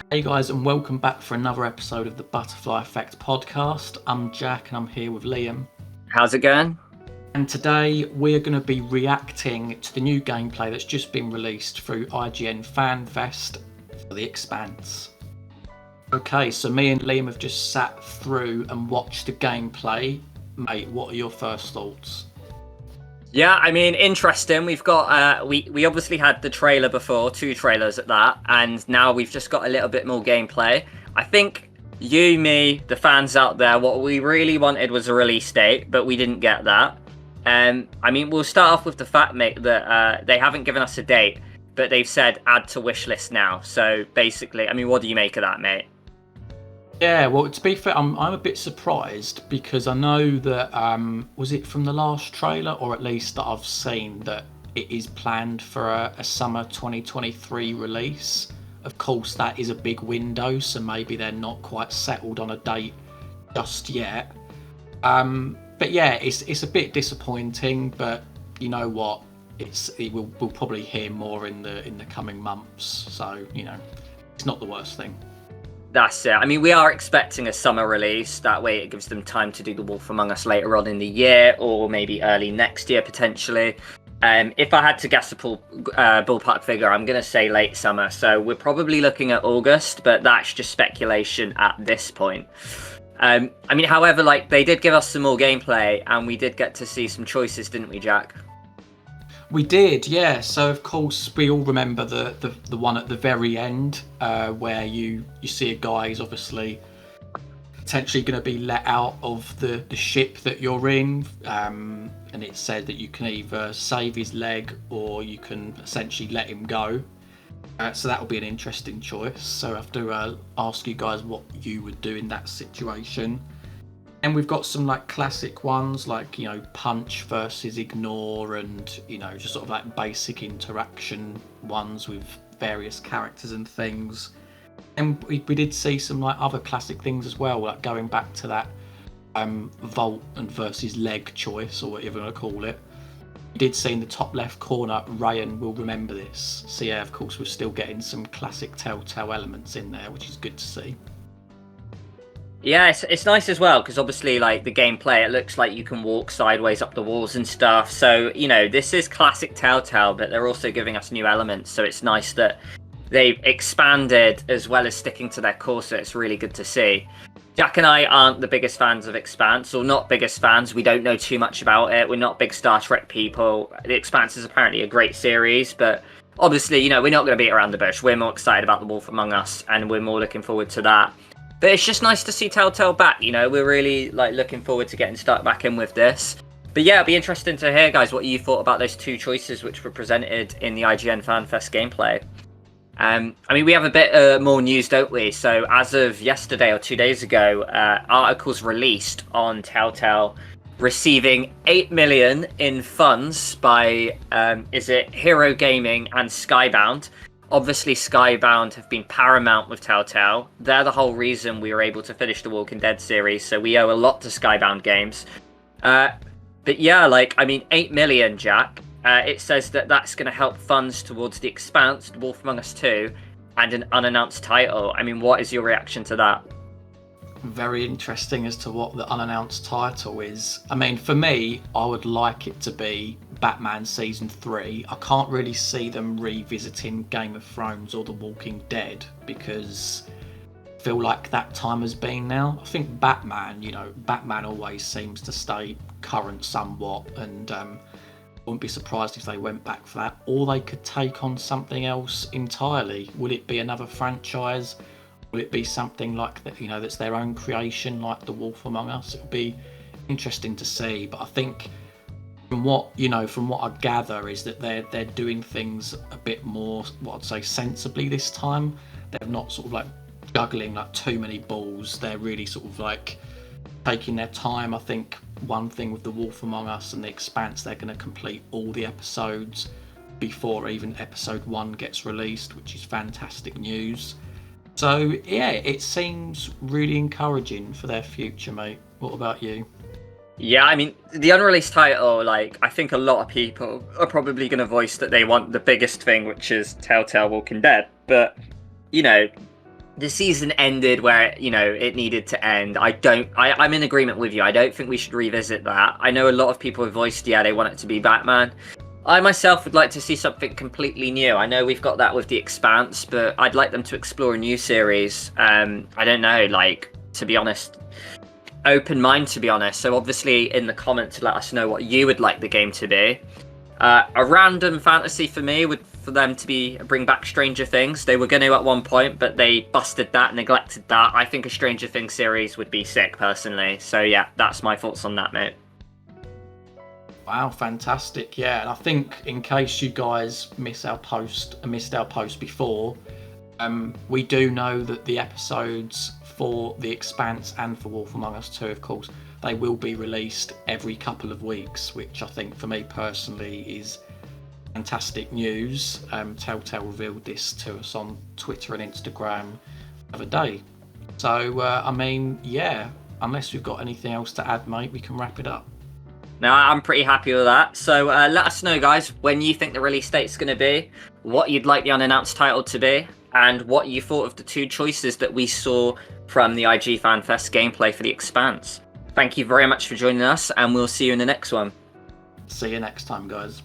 Hey guys, and welcome back for another episode of the Butterfly Effect podcast. I'm Jack, and I'm here with Liam. How's it going? And today we're going to be reacting to the new gameplay that's just been released through Ign Fanfest for the Expanse. Okay, so me and Liam have just sat through and watched the gameplay. Mate, what are your first thoughts? Yeah, I mean, interesting. We've got we obviously had the trailer before, 2 trailers at that, and now we've just got a little bit more gameplay. I think you, me, the fans out there, what we really wanted was a release date, but we didn't get that. I mean, we'll start off with the fact, mate, that they haven't given us a date, but they've said add to wish list now. So basically, I mean, what do you make of that, mate? Yeah, well, to be fair, I'm a bit surprised because I know that, was it from the last trailer, or at least that I've seen that it is planned for a summer 2023 release. Of course, that is a big window, so maybe they're not quite settled on a date just yet. But yeah, it's a bit disappointing, but you know what? We'll probably hear more in the coming months, so you know, it's not the worst thing. That's it. I mean, we are expecting a summer release. That way it gives them time to do The Wolf Among Us later on in the year, or maybe early next year, potentially. If I had to guess a ballpark figure, I'm going to say late summer. So we're probably looking at August, but that's just speculation at this point. I mean, however, like, they did give us some more gameplay, and we did get to see some choices, didn't we, Jack? We did, yeah. So of course we all remember the one at the very end, where you see a guy who's obviously potentially going to be let out of the ship that you're in, and it said that you can either save his leg or you can essentially let him go. So that will be an interesting choice. So I have to ask you guys what you would do in that situation. And we've got some like classic ones like, you know, punch versus ignore, and you know, just sort of like basic interaction ones with various characters and things. And we did see some like other classic things as well, like going back to that vault and versus leg choice, or whatever you want to call it. We did see in the top left corner, Ryan will remember this. So yeah, of course we're still getting some classic TellTale elements in there, which is good to see. Yeah, it's nice as well, because obviously, like, the gameplay, it looks like you can walk sideways up the walls and stuff. So, you know, this is classic Telltale, but they're also giving us new elements. So it's nice that they've expanded as well as sticking to their core. So it's really good to see. Jack and I aren't the biggest fans of Expanse, or not biggest fans. We don't know too much about it. We're not big Star Trek people. The Expanse is apparently a great series, but obviously, you know, we're not going to beat around the bush. We're more excited about The Wolf Among Us, and we're more looking forward to that. But it's just nice to see TellTale back, you know. We're really like looking forward to getting stuck back in with this. But yeah, it'd be interesting to hear, guys, what you thought about those 2 choices which were presented in the IGN FanFest gameplay. I mean, we have a bit more news, don't we? So as of yesterday or 2 days ago, articles released on TellTale receiving 8 million in funds by, is it Hero Gaming and Skybound? Obviously, Skybound have been paramount with TellTale. They're the whole reason we were able to finish the Walking Dead series, so we owe a lot to Skybound Games. But yeah, like, I mean, 8 million, Jack. It says that that's going to help funds towards The Expanse, The Wolf Among Us 2, and an unannounced title. I mean, what is your reaction to that? Very interesting as to what the unannounced title is. I mean, for me, I would like it to be Batman Season 3. I can't really see them revisiting Game of Thrones or The Walking Dead, because I feel like that time has been now. I think Batman, you know, Batman always seems to stay current somewhat, and I wouldn't be surprised if they went back for that. Or they could take on something else entirely. Would it be another franchise? Will it be something like that, you know, that's their own creation, like The Wolf Among Us? It'll be interesting to see. But I think from what I gather is that they're doing things a bit more, what I'd say, sensibly this time. They're not sort of like juggling like too many balls. They're really sort of like taking their time. I think one thing with The Wolf Among Us and The Expanse, they're going to complete all the episodes before even episode 1 gets released, which is fantastic news. So yeah, it seems really encouraging for their future, mate. What about you? Yeah, I mean, the unreleased title, like, I think a lot of people are probably going to voice that they want the biggest thing, which is TellTale Walking Dead. But, you know, the season ended where it needed to end. I'm in agreement with you. I don't think we should revisit that. I know a lot of people have voiced they want it to be Batman. I myself would like to see something completely new. I know we've got that with the Expanse, but I'd like them to explore a new series. I don't know, like, to be honest, open mind, to be honest. So obviously in the comments, let us know what you would like the game to be. A random fantasy for me would for them to bring back Stranger Things. They were going to at one point, but they busted that, neglected that. I think a Stranger Things series would be sick, personally. So yeah, that's my thoughts on that, mate. Wow, fantastic! Yeah, and I think in case you guys missed our post before, we do know that the episodes for The Expanse and for Wolf Among Us 2, of course, they will be released every couple of weeks, which I think for me personally is fantastic news. TellTale revealed this to us on Twitter and Instagram the other day. So, I mean, yeah, unless we've got anything else to add, mate, we can wrap it up. No, I'm pretty happy with that. So let us know, guys, when you think the release date's going to be, what you'd like the unannounced title to be, and what you thought of the two choices that we saw from the Ign Fanfest gameplay for The Expanse. Thank you very much for joining us, and we'll see you in the next one. See you next time, guys.